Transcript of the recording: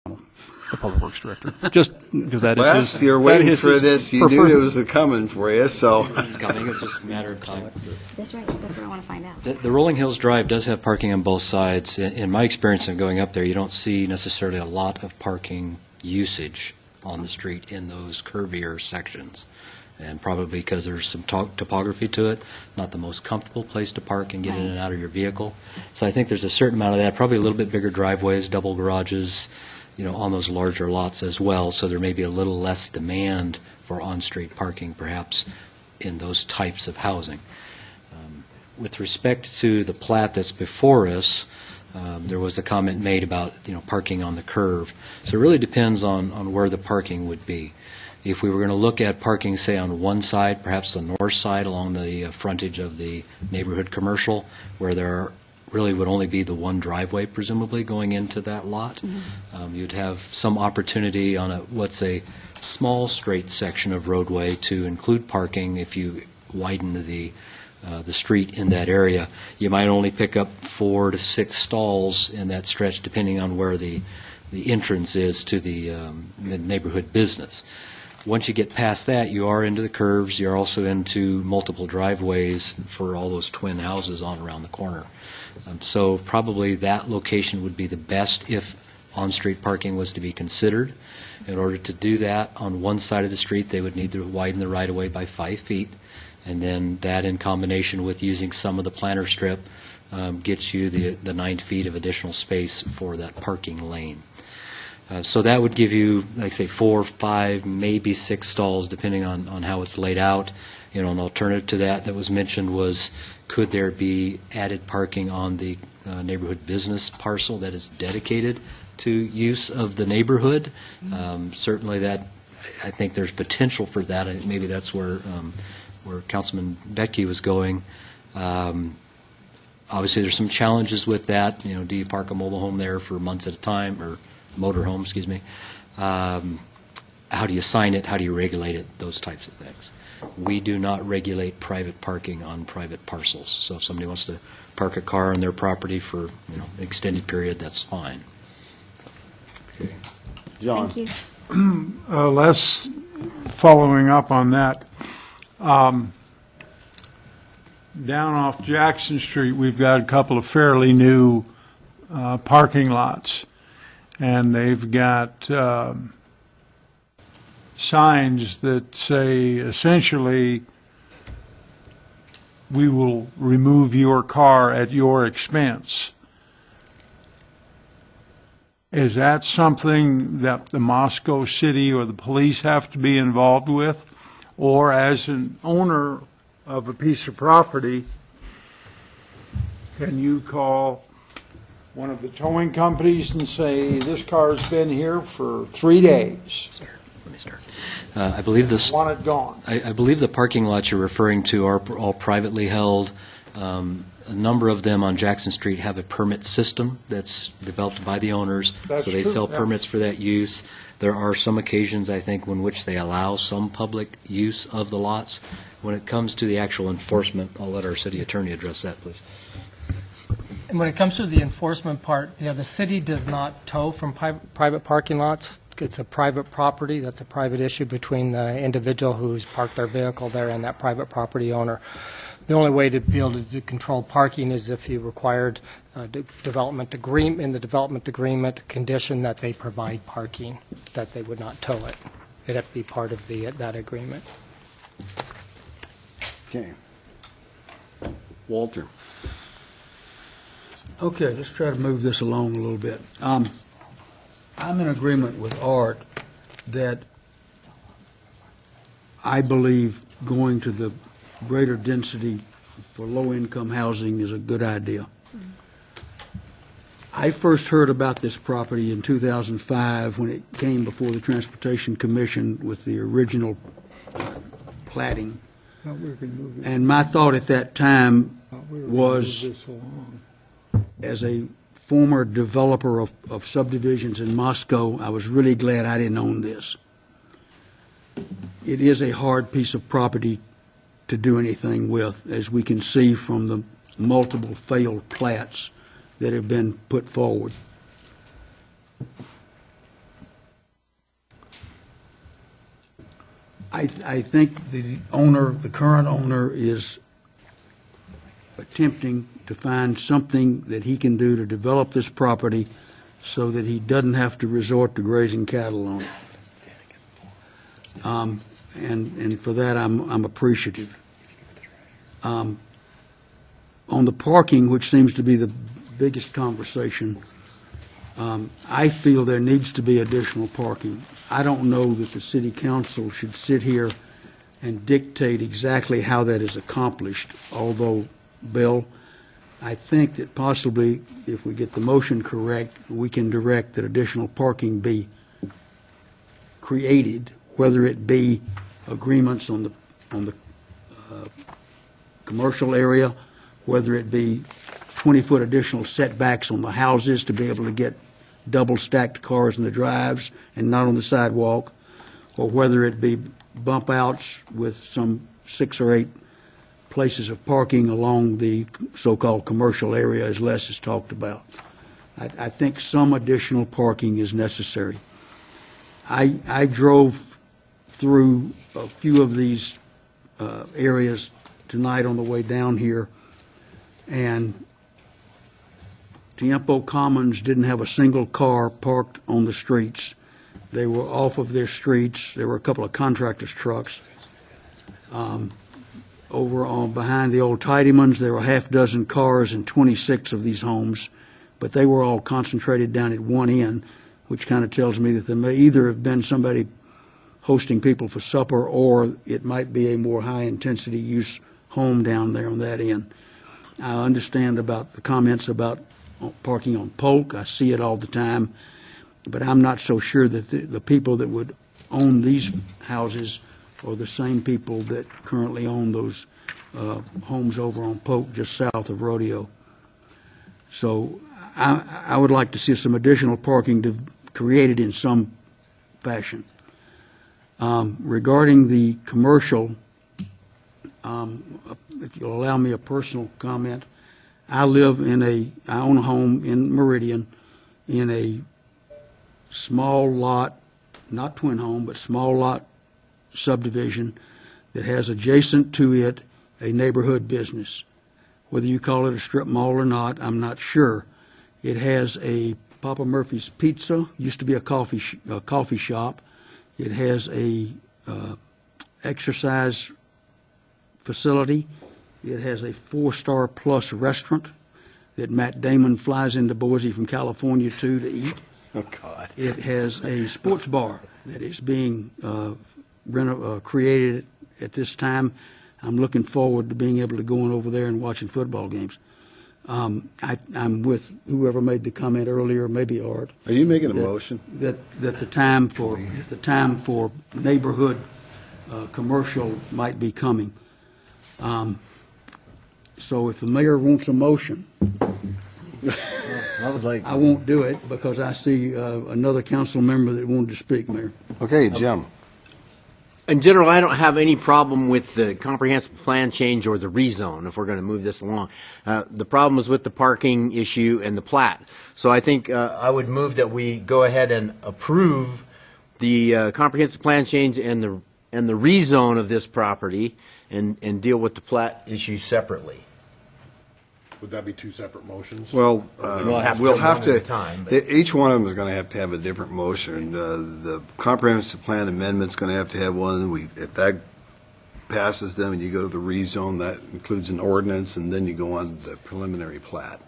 the Public Works Director, just because that is Wes, his. you're waiting that is for his this. You preferred- knew it was coming for you, so. It's coming, it's just a matter of time. That's right. That's what I want to find out. The Rolling Hills Drive does have parking on both sides. In my experience of going up there, you don't see necessarily a lot of parking usage on the street in those curvier sections. And probably because there's some topography to it, not the most comfortable place to park and get in and out of your vehicle. So I think there's a certain amount of that, probably a little bit bigger driveways, double garages, on those larger lots as well. So there may be a little less demand for on-street parking, perhaps, in those types of housing. With respect to the plat that's before us, there was a comment made about parking on the curve. So it really depends on where the parking would be. If we were going to look at parking, say, on one side, perhaps the north side along the frontage of the neighborhood commercial, where there really would only be the one driveway, presumably, going into that lot, you'd have some opportunity on what's a small straight section of roadway to include parking if you widen the street in that area. You might only pick up 4 to 6 stalls in that stretch, depending on where the entrance is to the neighborhood business. Once you get past that, you are into the curves. You're also into multiple driveways for all those twin houses on around the corner. So probably that location would be the best if on-street parking was to be considered. In order to do that, on one side of the street, they would need to widen the right-of-way by 5 feet. And then that, in combination with using some of the planter strip, gets you the 9 feet of additional space for that parking lane. So that would give you, like say, 4, 5, maybe 6 stalls, depending on how it's laid out. An alternative to that was mentioned was, could there be added parking on the neighborhood business parcel that is dedicated to use of the neighborhood? Certainly that, I think there's potential for that. And maybe that's where Councilman Becky was going. Obviously, there's some challenges with that. Do you park a mobile home there for months at a time, or motor home, excuse me? How do you sign it? How do you regulate it? Those types of things. We do not regulate private parking on private parcels. So if somebody wants to park a car on their property for an extended period, that's fine. Okay. John. Thank you. Les, following up on that, down off Jackson Street, we've got a couple of fairly new parking lots, and they've got signs that say, essentially, we will remove your car at your expense. Is that something that the Moscow City or the police have to be involved with? Or as an owner of a piece of property, can you call one of the towing companies and say, this car's been here for 3 days? Sir, let me start. I believe this. Want it gone. I believe the parking lots you're referring to are all privately held. A number of them on Jackson Street have a permit system that's developed by the owners, so they sell permits for that use. There are some occasions, I think, in which they allow some public use of the lots. When it comes to the actual enforcement, I'll let our city attorney address that, please. And when it comes to the enforcement part, the city does not tow from private parking lots. It's a private property. That's a private issue between the individual who's parked their vehicle there and that private property owner. The only way to be able to control parking is if you required development agreement, in the development agreement condition that they provide parking, that they would not tow it. It'd have to be part of that agreement. Okay. Walter. Okay, let's try to move this along a little bit. I'm in agreement with Art that I believe going to the greater density for low-income housing is a good idea. I first heard about this property in 2005 when it came before the Transportation Commission with the original platting. And my thought at that time was, as a former developer of subdivisions in Moscow, I was really glad I didn't own this. It is a hard piece of property to do anything with, as we can see from the multiple failed plats that have been put forward. I think the owner, the current owner, is attempting to find something that he can do to develop this property so that he doesn't have to resort to grazing cattle on it. And for that, I'm appreciative. On the parking, which seems to be the biggest conversation, I feel there needs to be additional parking. I don't know that the city council should sit here and dictate exactly how that is accomplished, although, Bill, I think that possibly, if we get the motion correct, we can direct that additional parking be created, whether it be agreements on the commercial area, whether it be 20-foot additional setbacks on the houses to be able to get double-stacked cars in the drives and not on the sidewalk, or whether it be bump outs with some 6 or 8 places of parking along the so-called commercial area, as Les has talked about. I think some additional parking is necessary. I drove through a few of these areas tonight on the way down here, and Tiempo Commons didn't have a single car parked on the streets. They were off of their streets. There were a couple of contractors' trucks. Over on behind the old Tidymans, there were half dozen cars in 26 of these homes, but they were all concentrated down at one end, which kind of tells me that there may either have been somebody hosting people for supper, or it might be a more high-intensity use home down there on that end. I understand about the comments about parking on Polk. I see it all the time, but I'm not so sure that the people that would own these houses are the same people that currently own those homes over on Polk just south of Rodeo. So I would like to see some additional parking created in some fashion. Regarding the commercial, if you'll allow me a personal comment, I own a home in Meridian in a small lot, not twin home, but small lot subdivision that has adjacent to it a neighborhood business. Whether you call it a strip mall or not, I'm not sure. It has a Papa Murphy's Pizza, used to be a coffee shop. It has a exercise facility. It has a 4-star plus restaurant that Matt Damon flies into Boise from California to eat. Oh, God. It has a sports bar that is being created at this time. I'm looking forward to being able to going over there and watching football games. I'm with whoever made the comment earlier, maybe Art. Are you making a motion? That the time for neighborhood commercial might be coming. So if the mayor wants a motion, I would like. I won't do it because I see another council member that wanted to speak, Mayor. Okay, Jim. In general, I don't have any problem with the comprehensive plan change or the rezone if we're going to move this along. The problem is with the parking issue and the plat. So I think I would move that we go ahead and approve the comprehensive plan change and the rezone of this property and deal with the plat issue separately. Would that be 2 separate motions? Well, We'll have to we'll do have one to, at a time, but- each one of them is going to have a different motion. The comprehensive plan amendment's going to have one. If that passes them and you go to the rezone, that includes an ordinance, and then you go on to the preliminary plat.